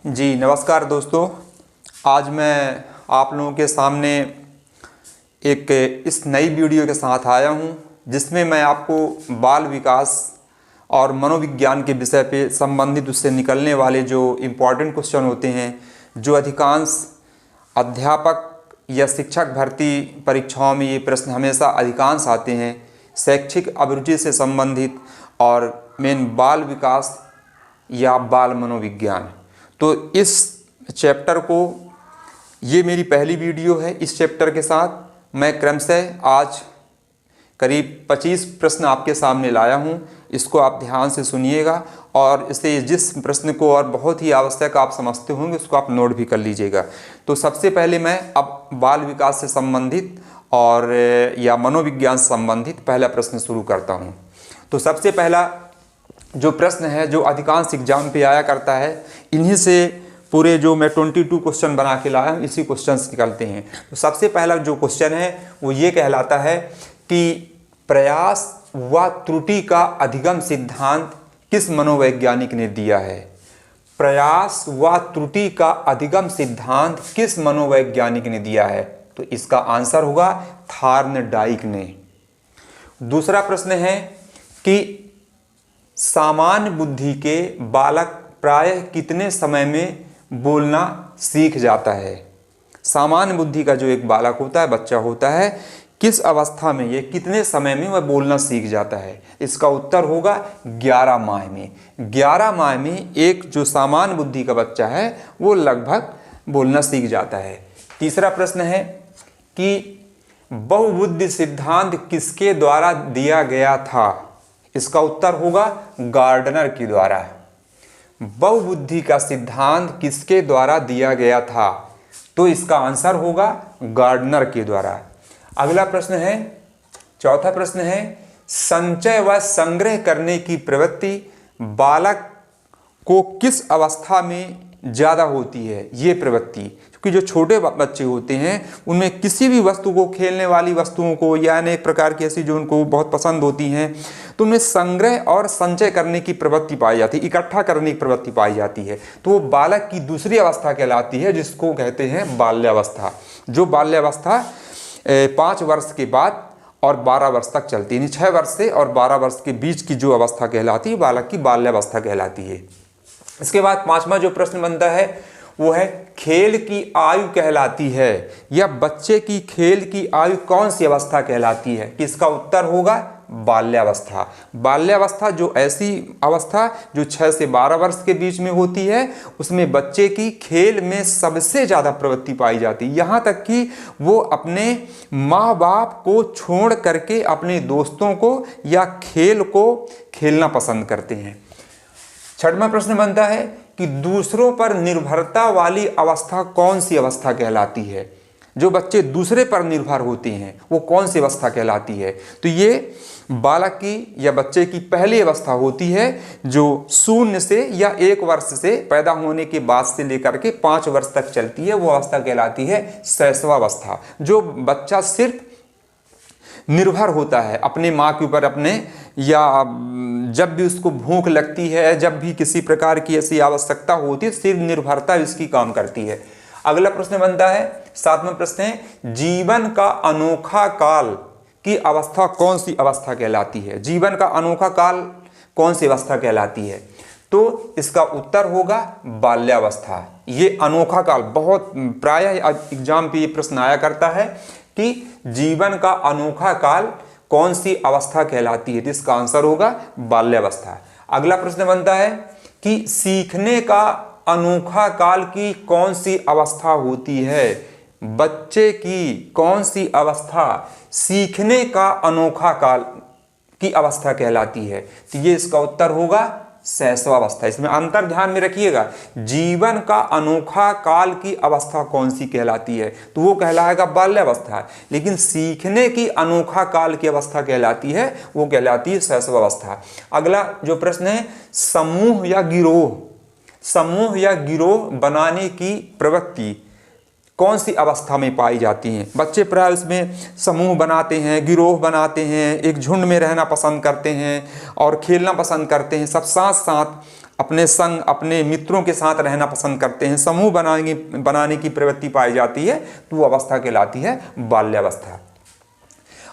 जी नमस्कार दोस्तों। आज मैं आप लोगों के सामने एक इस नई वीडियो के साथ आया हूं, जिसमें मैं आपको बाल विकास और मनोविज्ञान के विषय पे संबंधित उससे निकलने वाले जो इम्पॉर्टेंट क्वेश्चन होते हैं, जो अधिकांश अध्यापक या शिक्षक भर्ती परीक्षाओं में ये प्रश्न हमेशा अधिकांश आते हैं, शैक्षिक अभिरुचि से संबंधित और मेन बाल विकास या बाल मनोविज्ञान। तो इस चैप्टर को, ये मेरी पहली वीडियो है। इस चैप्टर के साथ मैं क्रमशः आज करीब 25 प्रश्न आपके सामने लाया हूं। इसको आप ध्यान से सुनिएगा और इससे जिस प्रश्न को और बहुत ही आवश्यक आप समझते होंगे उसको आप नोट भी कर लीजिएगा। तो सबसे पहले मैं अब बाल विकास से संबंधित और या मनोविज्ञान से संबंधित पहला प्रश्न शुरू करता हूं। तो सबसे पहला जो प्रश्न है, जो अधिकांश एग्जाम पे आया करता है, इन्हीं से पूरे जो मैं 22 क्वेश्चन बना के लाया हूँ, इसी क्वेश्चन से निकलते हैं। तो सबसे पहला जो क्वेश्चन है वो ये कहलाता है कि प्रयास व त्रुटि का अधिगम सिद्धांत किस मनोवैज्ञानिक ने दिया है। प्रयास व त्रुटि का अधिगम सिद्धांत किस मनोवैज्ञानिक ने दिया है? तो इसका आंसर होगा थॉर्नडाइक ने। दूसरा प्रश्न है कि सामान्य बुद्धि के बालक प्रायः कितने समय में बोलना सीख जाता है? सामान्य बुद्धि का जो एक बालक होता है, बच्चा होता है, किस अवस्था में, ये कितने समय में वह बोलना सीख जाता है? इसका उत्तर होगा 11 माह में। 11 माह में एक जो सामान्य बुद्धि का बच्चा है वो लगभग बोलना सीख जाता है। तीसरा प्रश्न है कि बहुबुद्धि सिद्धांत किसके द्वारा दिया गया था? इसका उत्तर होगा गार्डनर के द्वारा। बहुबुद्धि का सिद्धांत किसके द्वारा दिया गया था? तो इसका आंसर होगा गार्डनर के द्वारा। अगला प्रश्न है, चौथा प्रश्न है, संचय व संग्रह करने की प्रवृत्ति बालक को किस अवस्था में ज़्यादा होती है? ये प्रवृत्ति, क्योंकि जो छोटे बच्चे होते हैं उनमें किसी भी वस्तु को, खेलने वाली वस्तुओं को या अनेक प्रकार की ऐसी जो उनको बहुत पसंद होती हैं, तो उनमें संग्रह और संचय करने की प्रवृत्ति पाई जाती है, इकट्ठा करने की प्रवृत्ति पाई जाती है। तो वो बालक की दूसरी अवस्था कहलाती है, जिसको कहते हैं बाल्यावस्था। जो बाल्यावस्था 5 वर्ष के बाद और 12 वर्ष तक चलती है, यानी 6 वर्ष से और 12 वर्ष के बीच की जो अवस्था कहलाती है, बालक की बाल्यावस्था कहलाती है। इसके बाद 5वां जो प्रश्न बनता है वो है, खेल की आयु कहलाती है या बच्चे की खेल की आयु कौन सी अवस्था कहलाती है? इसका उत्तर होगा बाल्यावस्था। बाल्यावस्था जो ऐसी अवस्था जो 6 से 12 वर्ष के बीच में होती है, उसमें बच्चे की खेल में सबसे ज़्यादा प्रवृत्ति पाई जाती है। यहाँ तक कि वो अपने माँ बाप को छोड़ करके अपने दोस्तों को या खेल को खेलना पसंद करते हैं। 6वां प्रश्न बनता है कि दूसरों पर निर्भरता वाली अवस्था कौन सी अवस्था कहलाती है? जो बच्चे दूसरे पर निर्भर होते हैं वो कौन सी अवस्था कहलाती है? तो ये बालक की या बच्चे की पहली अवस्था होती है, जो 0 से या 1 वर्ष से पैदा होने के बाद से लेकर के 5 वर्ष तक चलती है। वो अवस्था कहलाती है शैशवावस्था। जो बच्चा सिर्फ निर्भर होता है अपने माँ के ऊपर, अपने, या जब भी उसको भूख लगती है, जब भी किसी प्रकार की ऐसी आवश्यकता होती है, सिर्फ निर्भरता इसकी काम करती है। अगला प्रश्न बनता है, 7वां प्रश्न है, जीवन का अनोखा काल की अवस्था कौन सी अवस्था कहलाती है? जीवन का अनोखा काल कौन सी अवस्था कहलाती है? तो इसका उत्तर होगा बाल्यावस्था। ये अनोखा काल, बहुत प्रायः एग्जाम पे ये प्रश्न आया करता है कि जीवन का अनोखा काल कौन सी अवस्था कहलाती है? इसका आंसर होगा बाल्यावस्था। अगला प्रश्न बनता है कि सीखने का अनोखा काल की कौन सी अवस्था होती है? बच्चे की कौन सी अवस्था सीखने का अनोखा काल की अवस्था कहलाती है? तो ये इसका उत्तर होगा शैशवावस्था। इसमें अंतर ध्यान में रखिएगा। जीवन का अनोखा काल की अवस्था कौन सी कहलाती है? तो वो कहलाएगा बाल्यावस्था। लेकिन सीखने की अनोखा काल की अवस्था कहलाती है, वो कहलाती है शैशवावस्था। अगला जो प्रश्न है, समूह या गिरोह बनाने की प्रवृत्ति कौन सी अवस्था में पाई जाती हैं? बच्चे प्राय उसमें समूह बनाते हैं, गिरोह बनाते हैं, एक झुंड में रहना पसंद करते हैं और खेलना पसंद करते हैं, सब साथ साथ अपने संग अपने मित्रों के साथ रहना पसंद करते हैं, समूह बनाने की प्रवृत्ति पाई जाती है, तो वो अवस्था कहलाती है बाल्यावस्था।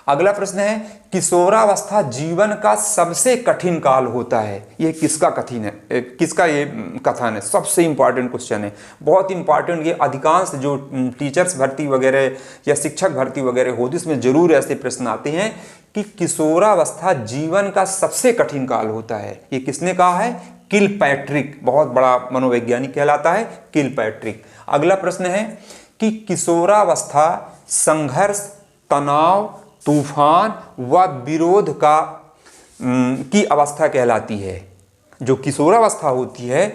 अगला प्रश्न है, किशोरावस्था जीवन का सबसे कठिन काल होता है। ये किसका ये कथन है? सबसे इंपॉर्टेंट क्वेश्चन है, बहुत इंपॉर्टेंट। ये अधिकांश जो टीचर्स भर्ती वगैरह या शिक्षक भर्ती वगैरह होती है उसमें जरूर ऐसे प्रश्न आते हैं कि किशोरावस्था जीवन का सबसे कठिन काल होता है। ये किसने कहा है? किलपैट्रिक, बहुत बड़ा मनोवैज्ञानिक कहलाता है किलपैट्रिक। अगला प्रश्न है कि किशोरावस्था संघर्ष, तनाव, तूफान व विरोध की अवस्था कहलाती है। जो किशोरावस्था होती है,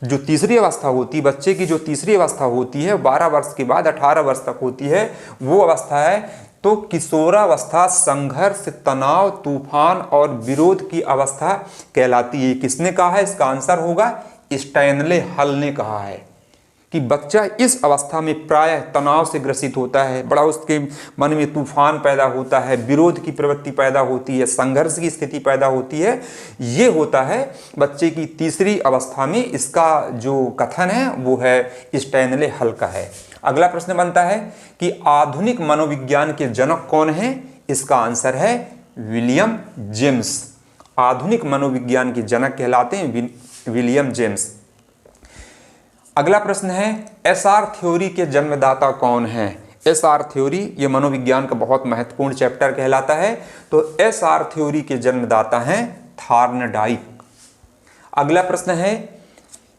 जो तीसरी अवस्था होती है, बच्चे की जो तीसरी अवस्था होती है 12 वर्ष के बाद 18 वर्ष तक होती है, वो अवस्था है। तो किशोरावस्था संघर्ष, तनाव, तूफान और विरोध की अवस्था कहलाती है। किसने कहा है? इसका आंसर होगा स्टैनले हल ने कहा है कि बच्चा इस अवस्था में प्रायः तनाव से ग्रसित होता है, बड़ा उसके मन में तूफान पैदा होता है, विरोध की प्रवृत्ति पैदा होती है, संघर्ष की स्थिति पैदा होती है। ये होता है बच्चे की तीसरी अवस्था में। इसका जो कथन है वो है स्टैनले हल का है। अगला प्रश्न बनता है कि आधुनिक मनोविज्ञान के जनक कौन हैं? इसका आंसर है विलियम जेम्स। आधुनिक मनोविज्ञान के जनक कहलाते हैं विलियम जेम्स। अगला प्रश्न है, एसआर थ्योरी के जन्मदाता कौन है? एसआर थ्योरी ये मनोविज्ञान का बहुत महत्वपूर्ण चैप्टर कहलाता है। तो एसआर थ्योरी के जन्मदाता हैं थॉर्नडाइक। अगला प्रश्न है,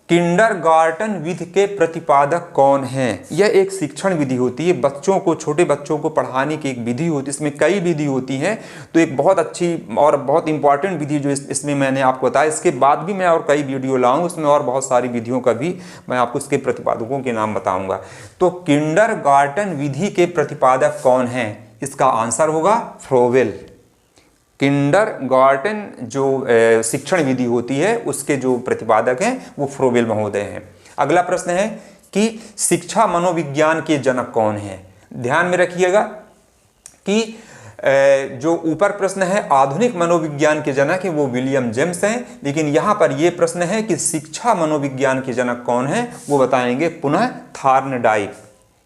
किंडरगार्टन विधि के प्रतिपादक कौन हैं? यह एक शिक्षण विधि होती है, बच्चों को, छोटे बच्चों को पढ़ाने की एक विधि होती है। इसमें कई विधि होती हैं, तो एक बहुत अच्छी और बहुत इंपॉर्टेंट विधि जो इसमें मैंने आपको बताया। इसके बाद भी मैं और कई वीडियो लाऊंगा, उसमें और बहुत सारी विधियों का भी मैं आपको इसके प्रतिपादकों के नाम बताऊंगा। तो किंडरगार्टन विधि के प्रतिपादक कौन हैं? इसका आंसर होगा फ्रोवेल। किंडरगार्टन जो शिक्षण विधि होती है उसके जो प्रतिपादक हैं वो फ्रोवेल महोदय हैं। अगला प्रश्न है कि शिक्षा मनोविज्ञान के जनक कौन हैं? ध्यान में रखिएगा कि जो ऊपर प्रश्न है आधुनिक मनोविज्ञान के जनक है वो विलियम जेम्स हैं, लेकिन यहाँ पर यह प्रश्न है कि शिक्षा मनोविज्ञान के जनक कौन है, वो बताएंगे पुनः थॉर्नडाइक।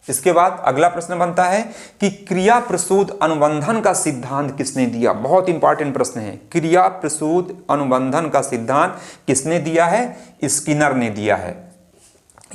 इसके बाद अगला प्रश्न बनता है कि क्रिया प्रसूत अनुबंधन का सिद्धांत किसने दिया? बहुत इंपॉर्टेंट प्रश्न है। क्रिया प्रसूत अनुबंधन का सिद्धांत किसने दिया है? स्किनर ने दिया है।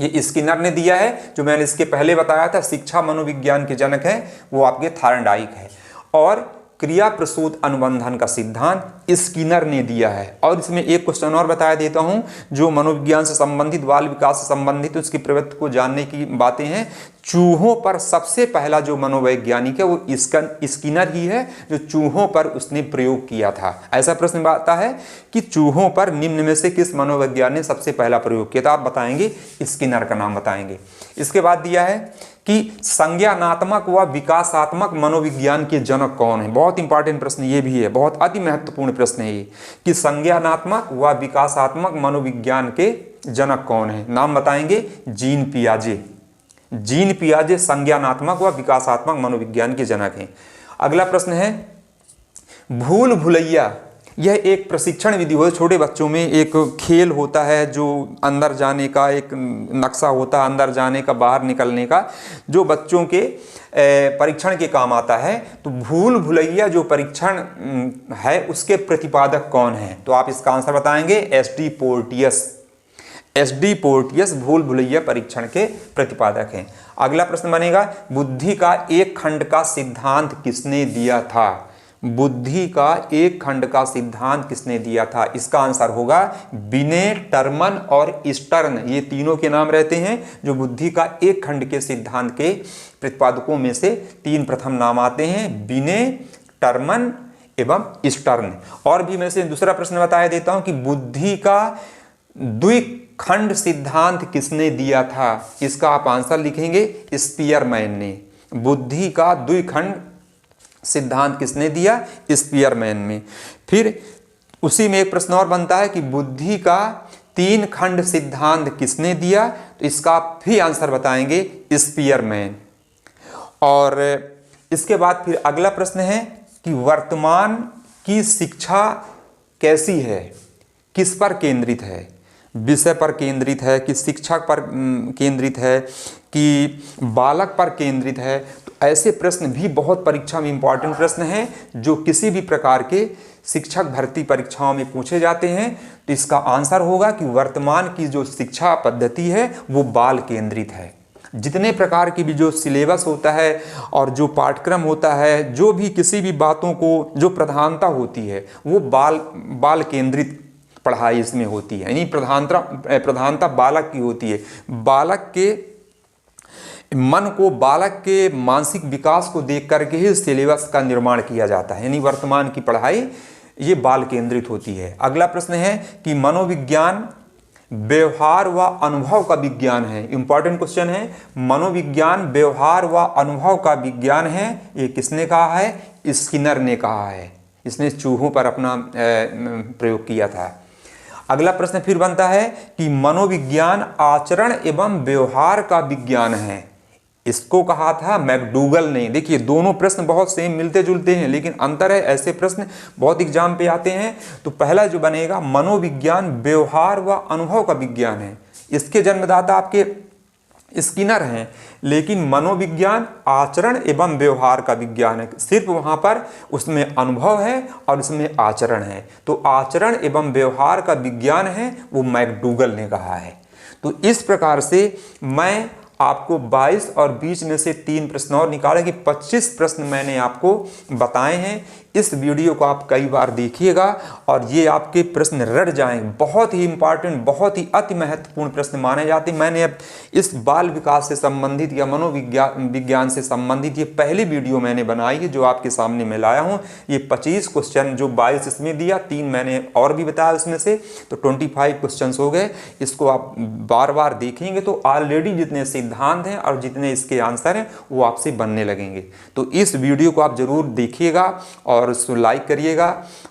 ये स्किनर ने दिया है। जो मैंने इसके पहले बताया था शिक्षा मनोविज्ञान के जनक है वो आपके थॉर्नडाइक है, और क्रिया प्रसूत अनुबंधन का सिद्धांत स्किनर ने दिया है। और इसमें एक क्वेश्चन और बताया देता हूं जो मनोविज्ञान से संबंधित, बाल विकास से संबंधित उसकी प्रवृत्ति को जानने की बातें हैं। चूहों पर सबसे पहला जो मनोवैज्ञानिक है वो स्किनर ही है, जो चूहों पर उसने प्रयोग किया था। ऐसा प्रश्न आता है कि चूहों पर निम्न में से किस मनोवैज्ञानिक ने सबसे पहला प्रयोग किया था? आप बताएंगे स्किनर का नाम बताएंगे। इसके बाद दिया है कि संज्ञानात्मक व विकासात्मक मनोविज्ञान के जनक कौन है? बहुत इंपॉर्टेंट प्रश्न ये भी है, बहुत अति महत्वपूर्ण प्रश्न है ये कि संज्ञानात्मक व विकासात्मक मनोविज्ञान के जनक कौन है? नाम बताएंगे जीन पियाजे। जीन पियाजे संज्ञानात्मक व विकासात्मक मनोविज्ञान के जनक हैं। अगला प्रश्न है भूल भुलैया। यह एक प्रशिक्षण विधि हो, छोटे बच्चों में एक खेल होता है जो अंदर जाने का एक नक्शा होता है, अंदर जाने का, बाहर निकलने का, जो बच्चों के परीक्षण के काम आता है। तो भूल भुलैया जो परीक्षण है उसके प्रतिपादक कौन है? तो आप इसका आंसर बताएंगे एस.डी. पोर्टियस। एस.डी. पोर्टियस भूल भुलैया परीक्षण के प्रतिपादक हैं। अगला प्रश्न बनेगा बुद्धि का एक खंड का सिद्धांत किसने दिया था? बुद्धि का एक खंड का सिद्धांत किसने दिया था? इसका आंसर होगा बिने, टर्मन और स्टर्न। ये तीनों के नाम रहते हैं जो बुद्धि का एक खंड के सिद्धांत के प्रतिपादकों में से तीन प्रथम नाम आते हैं, बिने, टर्मन एवं स्टर्न। और भी मैं से दूसरा प्रश्न बताया देता हूं कि बुद्धि का द्विखंड सिद्धांत किसने दिया था? इसका आप आंसर लिखेंगे स्पीयरमैन ने। बुद्धि का द्विखंड सिद्धांत किसने दिया? स्पीयरमैन में। फिर उसी में एक प्रश्न और बनता है कि बुद्धि का तीन खंड सिद्धांत किसने दिया? तो इसका भी आंसर बताएंगे स्पीयरमैन। और इसके बाद फिर अगला प्रश्न है कि वर्तमान की शिक्षा कैसी है, किस पर केंद्रित है? विषय पर केंद्रित है, कि शिक्षक पर केंद्रित है, कि बालक पर केंद्रित है। तो ऐसे प्रश्न भी बहुत परीक्षा में इम्पॉर्टेंट प्रश्न हैं जो किसी भी प्रकार के शिक्षक भर्ती परीक्षाओं में पूछे जाते हैं। तो इसका आंसर होगा कि वर्तमान की जो शिक्षा पद्धति है वो बाल केंद्रित है। जितने प्रकार की भी जो सिलेबस होता है और जो पाठ्यक्रम होता है, जो भी किसी भी बातों को जो प्रधानता होती है वो बाल केंद्रित पढ़ाई इसमें होती है, यानी प्रधानता बालक की होती है। बालक के मन को, बालक के मानसिक विकास को देख करके ही सिलेबस का निर्माण किया जाता है, यानी वर्तमान की पढ़ाई ये बाल केंद्रित होती है। अगला प्रश्न है कि मनोविज्ञान व्यवहार व अनुभव का विज्ञान है। इंपॉर्टेंट क्वेश्चन है। मनोविज्ञान व्यवहार व अनुभव का विज्ञान है, ये किसने कहा है? स्किनर ने कहा है। इसने चूहों पर अपना प्रयोग किया था। अगला प्रश्न फिर बनता है कि मनोविज्ञान आचरण एवं व्यवहार का विज्ञान है, इसको कहा था मैकडूगल ने। देखिए दोनों प्रश्न बहुत सेम मिलते जुलते हैं, लेकिन अंतर है। ऐसे प्रश्न बहुत एग्जाम पे आते हैं। तो पहला जो बनेगा मनोविज्ञान व्यवहार व अनुभव का विज्ञान है, इसके जन्मदाता आपके स्किनर हैं। लेकिन मनोविज्ञान आचरण एवं व्यवहार का विज्ञान है, सिर्फ वहाँ पर उसमें अनुभव है और उसमें आचरण है। तो आचरण एवं व्यवहार का विज्ञान है वो मैकडूगल ने कहा है। तो इस प्रकार से मैं आपको 22 और 20 में से 3 प्रश्न और निकाले कि 25 प्रश्न मैंने आपको बताए हैं। इस वीडियो को आप कई बार देखिएगा और ये आपके प्रश्न रट जाएंगे। बहुत ही इंपॉर्टेंट, बहुत ही अति महत्वपूर्ण प्रश्न माने जाते हैं। मैंने अब इस बाल विकास से संबंधित या मनोविज्ञान से संबंधित ये पहली वीडियो मैंने बनाई है जो आपके सामने मैं लाया हूँ। ये 25 क्वेश्चन जो 22 इसमें दिया, 3 मैंने और भी बताया उसमें से, तो 25 क्वेश्चन हो गए। इसको आप बार बार देखेंगे तो ऑलरेडी जितने सिद्धांत हैं और जितने इसके आंसर हैं वो आपसे बनने लगेंगे। तो इस वीडियो को आप जरूर देखिएगा और उसको लाइक करिएगा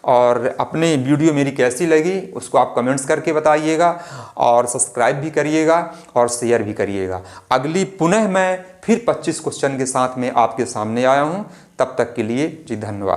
और अपने वीडियो मेरी कैसी लगी उसको आप कमेंट्स करके बताइएगा और सब्सक्राइब भी करिएगा और शेयर भी करिएगा। अगली पुनः मैं फिर 25 क्वेश्चन के साथ में आपके सामने आया हूँ। तब तक के लिए जी धन्यवाद।